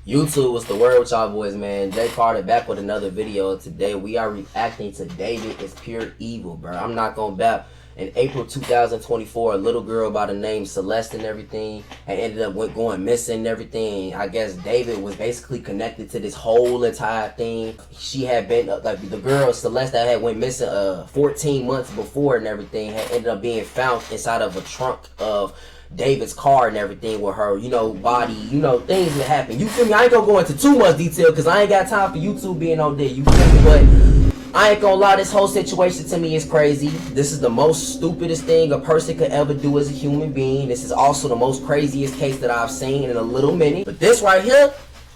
YouTube, was the word with y'all boys, man? Jay Carter back with another video. Today we are reacting to David is Pure Evil, bro. I'm not gonna bap. In April 2024, a little girl by the name Celeste and everything and ended up going missing and everything. I guess David was basically connected to this whole entire thing. She had been like the girl Celeste that had went missing 14 months before and everything had ended up being found inside of a trunk of David's car and everything with her, you know, body, you know, things that happen. You feel me? I ain't gonna go into too much detail because I ain't got time for YouTube being on there. You feel me? But I ain't gonna lie, this whole situation to me is crazy. This is the most stupidest thing a person could ever do as a human being. This is also the most craziest case that I've seen in a little minute. But this right here,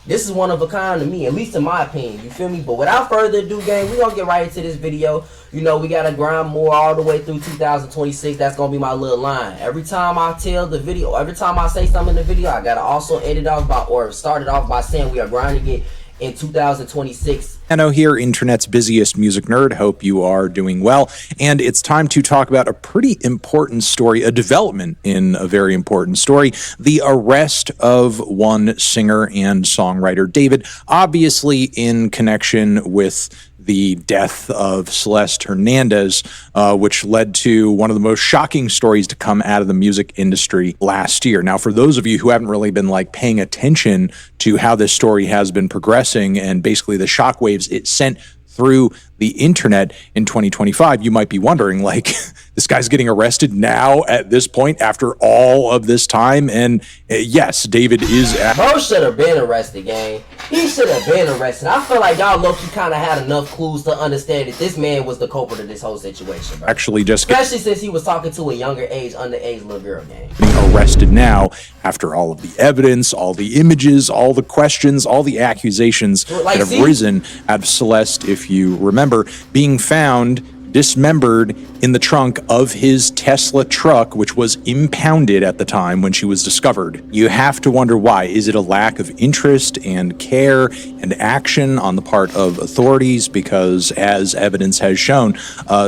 this is one of a kind to me, at least in my opinion, you feel me? But without further ado, gang, we gonna get right into this video. You know, we gotta grind more all the way through 2026. That's gonna be my little line. Every time I tell the video, every time I say something in the video, I gotta also end it off by, or start it off by saying we are grinding it in 2026. Hello here, internet's busiest music nerd. Hope you are doing well. And it's time to talk about a pretty important story, a development in a very important story, the arrest of one singer and songwriter, David, obviously in connection with the death of Celeste Hernandez, which led to one of the most shocking stories to come out of the music industry last year. Now, for those of you who haven't really been like paying attention to how this story has been progressing and basically the shockwaves it sent through the internet in 2025, you might be wondering, like, this guy's getting arrested now at this point after all of this time. And yes, David is Bro should have been arrested, gang. He should have been arrested. I feel like y'all low-key kind of had enough clues to understand that this man was the culprit of this whole situation, bro. Actually just especially since he was talking to a younger age, underage little girl, gang. Being arrested now after all of the evidence, all the images, all the questions, all the accusations like, that have risen out of Celeste, if you remember, being found dismembered in the trunk of his Tesla truck, which was impounded at the time when she was discovered. You have to wonder why. Is it a lack of interest and care and action on the part of authorities? Because as evidence has shown,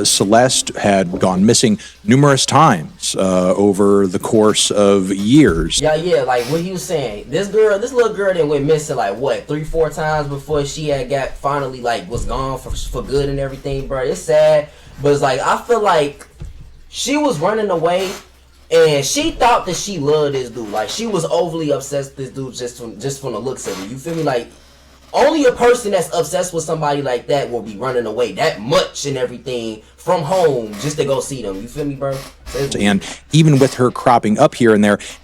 Celeste had gone missing numerous times over the course of years. Yeah, like what he was saying, this little girl that went missing like what, 3-4 times before she had got finally like was gone for good and everything, bro. It's sad. But it's like, I feel like she was running away and she thought that she loved this dude. Like, she was overly obsessed with this dude just from the looks of it. You feel me? Like, only a person that's obsessed with somebody like that will be running away that much and everything from home just to go see them. You feel me, bro? And even with her cropping up here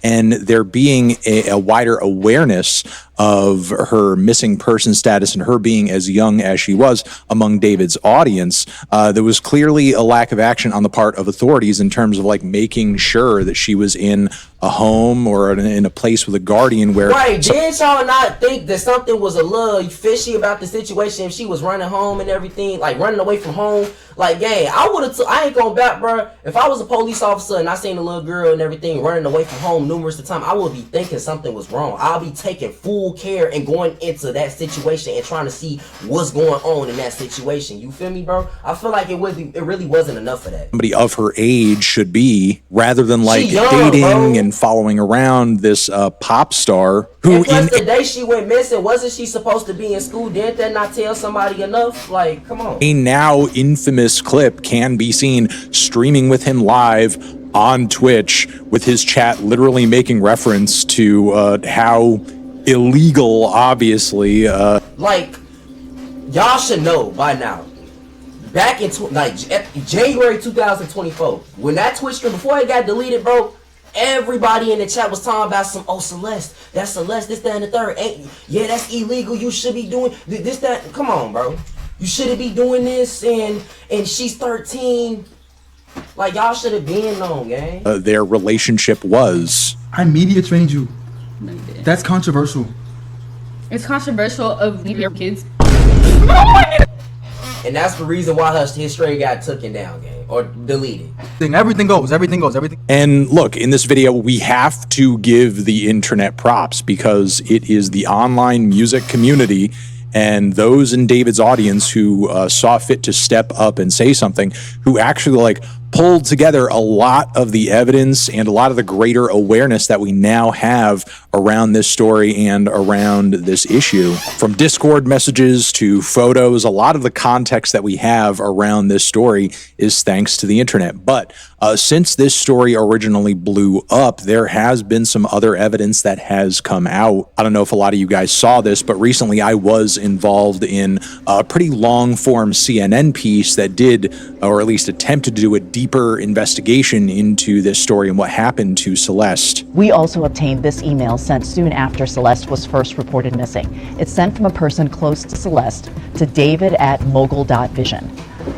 and there being a wider awareness of her missing person status and her being as young as she was among David's audience, there was clearly a lack of action on the part of authorities in terms of like making sure that she was in a home or in a place with a guardian where... Right, did y'all not think that something was a little fishy about the situation if she was running home and everything, like running away from home? Like, gang, I ain't gonna back, bro. If I was a police officer and I seen a little girl and everything running away from home numerous of times, I would be thinking something was wrong. I'll be taking full care and going into that situation and trying to see what's going on in that situation. You feel me, bro? I feel like it really wasn't enough of that. Somebody of her age should be, rather than like young, dating bro, and following around this pop star who... And plus, the day she went missing, wasn't she supposed to be in school? Didn't that not tell somebody enough? Like, come on. A now infamous clip can be seen streaming with him live on Twitch, with his chat literally making reference to how illegal, obviously. Like, y'all should know by now. Back in January 2024, when that Twitch stream, before it got deleted, bro, everybody in the chat was talking about some, oh, Celeste, that's Celeste, this, that, and the third. Yeah, that's illegal. You should be doing this, that. Come on, bro. You shouldn't be doing this, and she's 13. Like, y'all should have been known, gang. Their relationship was... I media trained you. No, you didn't. That's controversial. It's controversial of your kids. And that's the reason why his straight got taken down, gang, or deleted. Everything goes. And look, in this video, we have to give the internet props because it is the online music community and those in David's audience who saw fit to step up and say something, who actually like pulled together a lot of the evidence and a lot of the greater awareness that we now have around this story and around this issue. From Discord messages to photos, a lot of the context that we have around this story is thanks to the internet. But since this story originally blew up, there has been some other evidence that has come out. I don't know if a lot of you guys saw this, but recently I was involved in a pretty long-form CNN piece that did, or at least attempted to do, a deeper investigation into this story and what happened to Celeste. We also obtained this email sent soon after Celeste was first reported missing. It's sent from a person close to Celeste to David@mogul.vision.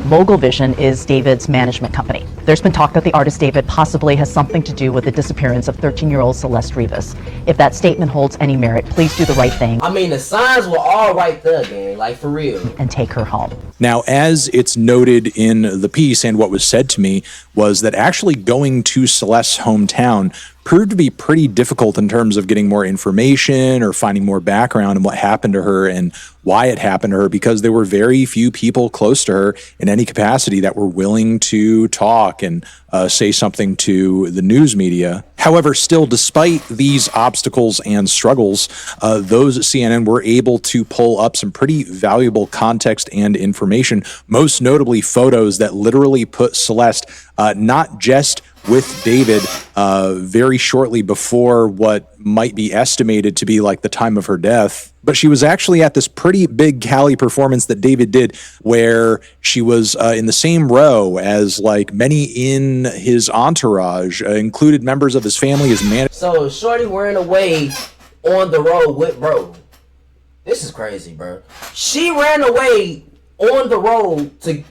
Mogul Vision is David's management company. There's been talk that the artist David possibly has something to do with the disappearance of 13-year-old Celeste Rivas. If that statement holds any merit, please do the right thing. I mean, the signs were all right there, gang, like for real. And take her home. Now, as it's noted in the piece and what was said to me was that actually going to Celeste's hometown proved to be pretty difficult in terms of getting more information or finding more background on what happened to her and why it happened to her, because there were very few people close to her in any capacity that were willing to talk and say something to the news media. However, still, despite these obstacles and struggles, those at CNN were able to pull up some pretty valuable context and information, most notably photos that literally put Celeste not just with David very shortly before what might be estimated to be like the time of her death. But she was actually at this pretty big Cali performance that David did where she was in the same row as like many in his entourage, included members of his family, his man. So shorty ran away on the road with bro. This is crazy, bro. She ran away on the road to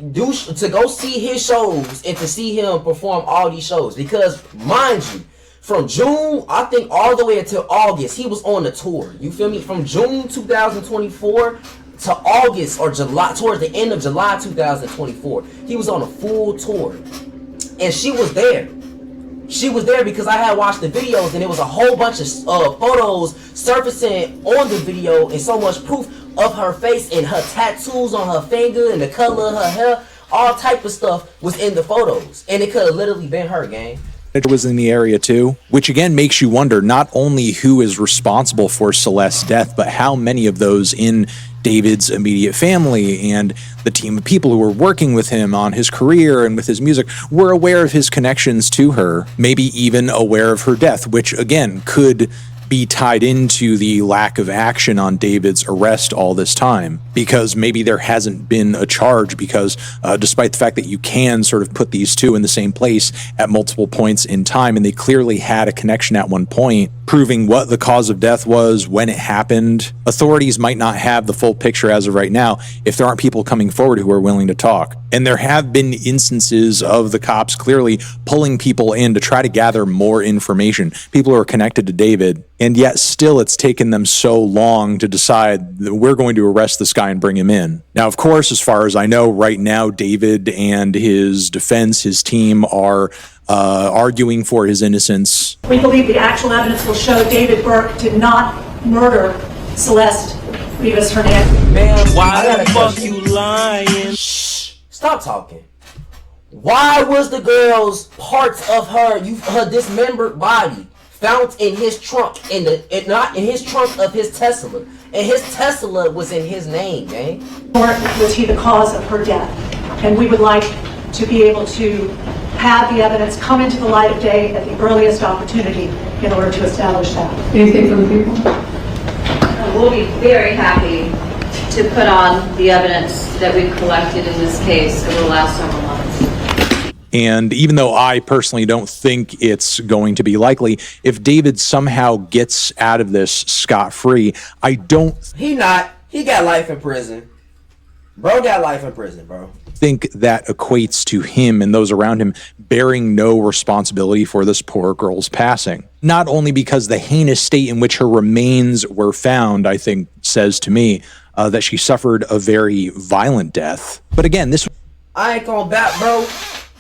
go see his shows and to see him perform all these shows, because mind you, from June, I think, all the way until August, he was on the tour. You feel me? From June 2024 to August or July, towards the end of July 2024, he was on a full tour. And she was there. She was there because I had watched the videos, and it was a whole bunch of photos surfacing on the video and so much proof of her face and her tattoos on her finger and the color of her hair. All type of stuff was in the photos. And it could have literally been her, gang. It was in the area too, which again makes you wonder not only who is responsible for Celeste's death, but how many of those in David's immediate family and the team of people who were working with him on his career and with his music were aware of his connections to her, maybe even aware of her death, which again could be tied into the lack of action on David's arrest all this time, because maybe there hasn't been a charge, because despite the fact that you can sort of put these two in the same place at multiple points in time, and they clearly had a connection at one point, proving what the cause of death was, when it happened, authorities might not have the full picture as of right now if there aren't people coming forward who are willing to talk. And there have been instances of the cops clearly pulling people in to try to gather more information, people who are connected to David, and yet still it's taken them so long to decide that we're going to arrest this guy and bring him in. Now, of course, as far as I know, right now, David and his defense, his team, are arguing for his innocence. We believe the actual evidence will show David Burke did not murder Celeste Rivas Hernandez. Man, why the fuck you lying? Shh, stop talking. Why was the girl's parts of her dismembered body found in his trunk, not in his trunk of his Tesla, and his Tesla was in his name, gang? Or was he the cause of her death? And we would like to be able to have the evidence come into the light of day at the earliest opportunity in order to establish that. Anything from the people? We'll be very happy to put on the evidence that we've collected in this case over the last several months. And even though I personally don't think it's going to be likely, if David somehow gets out of this scot-free, I don't... He got life in prison. Bro got life in prison, bro. Think that equates to him and those around him bearing no responsibility for this poor girl's passing. Not only because the heinous state in which her remains were found, I think, says to me that she suffered a very violent death. But again, this... I ain't gonna bat, bro.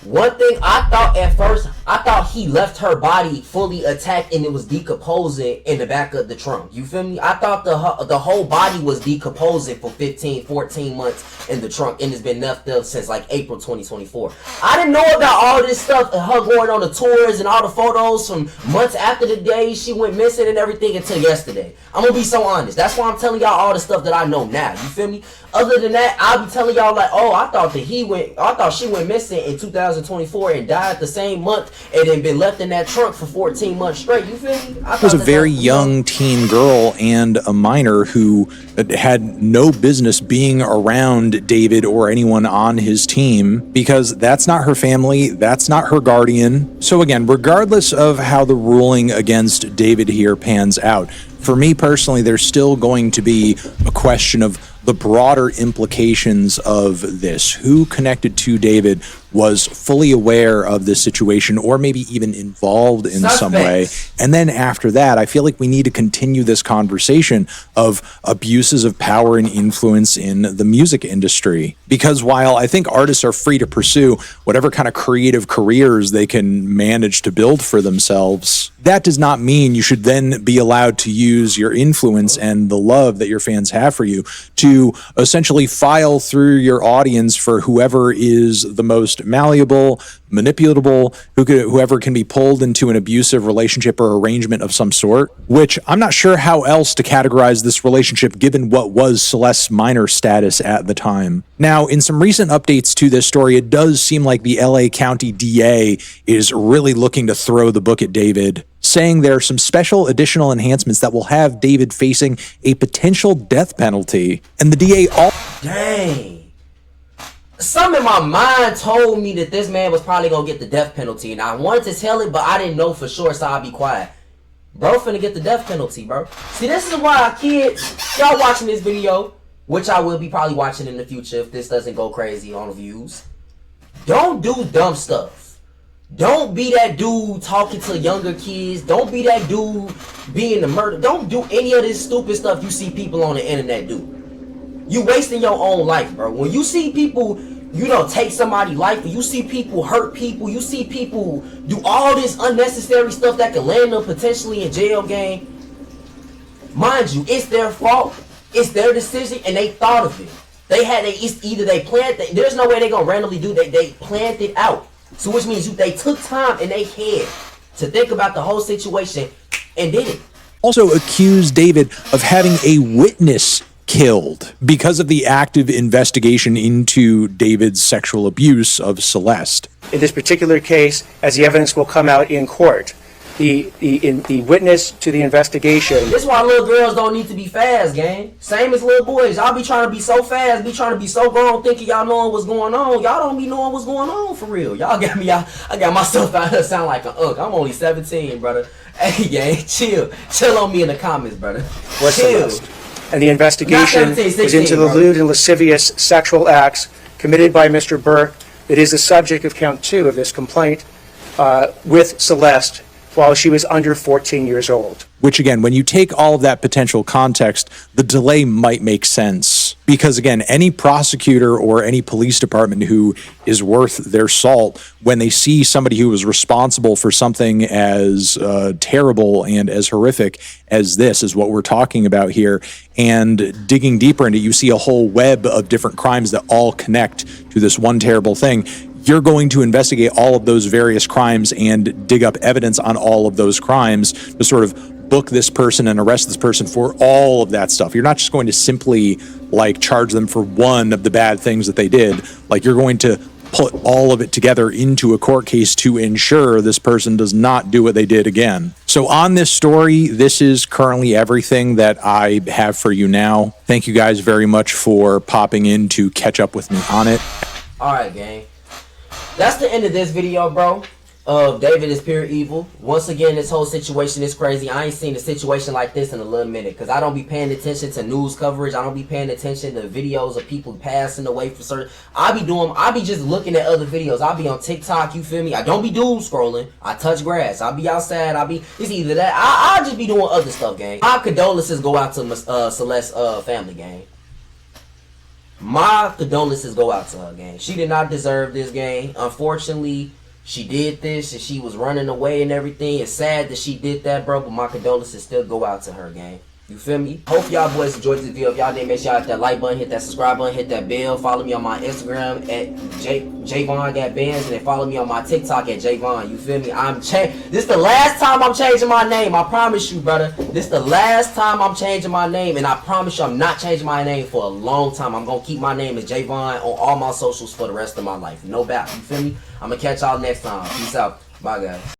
One thing I thought at first, I thought he left her body fully attacked and it was decomposing in the back of the trunk. You feel me? I thought the whole body was decomposing for 14 months in the trunk, and it's been left there since like April 2024. I didn't know about all this stuff, her going on the tours and all the photos from months after the day she went missing and everything until yesterday. I'm gonna be so honest. That's why I'm telling y'all all the stuff that I know now. You feel me? Other than that, I'll be telling y'all like, oh, I thought she went missing in 2024 and died the same month and then been left in that trunk for 14 months straight. You feel me? It was a very young teen girl and a minor who had no business being around David or anyone on his team, because that's not her family, that's not her guardian. So again, regardless of how the ruling against David here pans out, for me personally, there's still going to be a question of the broader implications of this. Who connected to David was fully aware of this situation, or maybe even involved in some way. And then after that, I feel like we need to continue this conversation of abuses of power and influence in the music industry. Because while I think artists are free to pursue whatever kind of creative careers they can manage to build for themselves, that does not mean you should then be allowed to use your influence and the love that your fans have for you to essentially file through your audience for whoever is the most malleable, manipulatable, whoever can be pulled into an abusive relationship or arrangement of some sort, which I'm not sure how else to categorize this relationship given what was Celeste's minor status at the time. Now, in some recent updates to this story, it does seem like the LA County DA is really looking to throw the book at David, saying there are some special additional enhancements that will have David facing a potential death penalty. And the DA Dang. Something in my mind told me that this man was probably gonna get the death penalty, and I wanted to tell it, but I didn't know for sure, so I'll be quiet. Bro finna get the death penalty, bro. See, this is why kids, y'all watching this video, which I will be probably watching in the future if this doesn't go crazy on views. Don't do dumb stuff. Don't be that dude talking to younger kids. Don't be that dude being the murder. Don't do any of this stupid stuff you see people on the internet do. You wasting your own life, bro. When you see people, you know, take somebody's life, or you see people hurt people, you see people do all this unnecessary stuff that can land them potentially in jail, gang. Mind you, it's their fault. It's their decision, and they thought of it. It's either they planned it. There's no way they gonna randomly do that. They planned it out. So which means they took time in their head to think about the whole situation and did it. also accused David of having a witness killed because of the active investigation into David's sexual abuse of Celeste. In this particular case, as the evidence will come out in court, the witness to the investigation. This is why little girls don't need to be fast, gang. Same as little boys. Y'all be trying to be so fast, be trying to be so grown, thinking y'all knowing what's going on. Y'all don't be knowing what's going on for real. Y'all got me out. I got myself out here sound like an unk. I'm only 17, brother. Hey, gang, chill. Chill on me in the comments, brother. Chill. And the investigation 16, was into the lewd and lascivious sexual acts committed by Mr. Burke that is the subject of count 2 of this complaint with Celeste while she was under 14 years old. Which again, when you take all of that potential context, the delay might make sense. Because again, any prosecutor or any police department who is worth their salt, when they see somebody who was responsible for something as terrible and as horrific as this is what we're talking about here, and digging deeper into it, you see a whole web of different crimes that all connect to this one terrible thing. You're going to investigate all of those various crimes and dig up evidence on all of those crimes to sort of book this person and arrest this person for all of that stuff. You're not just going to simply like charge them for one of the bad things that they did. Like you're going to put all of it together into a court case to ensure this person does not do what they did again. So on this story, this is currently everything that I have for you now. Thank you guys very much for popping in to catch up with me on it. All right, gang. That's the end of this video, bro. David is pure evil. Once again, this whole situation is crazy. I ain't seen a situation like this in a little minute because I don't be paying attention to news coverage. I don't be paying attention to videos of people passing away for certain. I be just looking at other videos. I'll be on TikTok, you feel me? I don't be doom scrolling. I touch grass. I'll be outside. It's either that. I'll just be doing other stuff, gang. My condolences go out to Celeste's family, gang. My condolences go out to her, gang. She did not deserve this, gang. Unfortunately, she did this and she was running away and everything. It's sad that she did that, bro, but my condolences still go out to her, gang. You feel me? Hope y'all boys enjoyed this video. If y'all did, make sure y'all hit that like button, hit that subscribe button, hit that bell. Follow me on my Instagram at Javon Got Bands, and then follow me on my TikTok at Javon. You feel me? This is the last time I'm changing my name. I promise you, brother. This is the last time I'm changing my name, and I promise you I'm not changing my name for a long time. I'm gonna keep my name as Javon on all my socials for the rest of my life. No doubt. You feel me? I'm gonna catch y'all next time. Peace out. Bye, guys.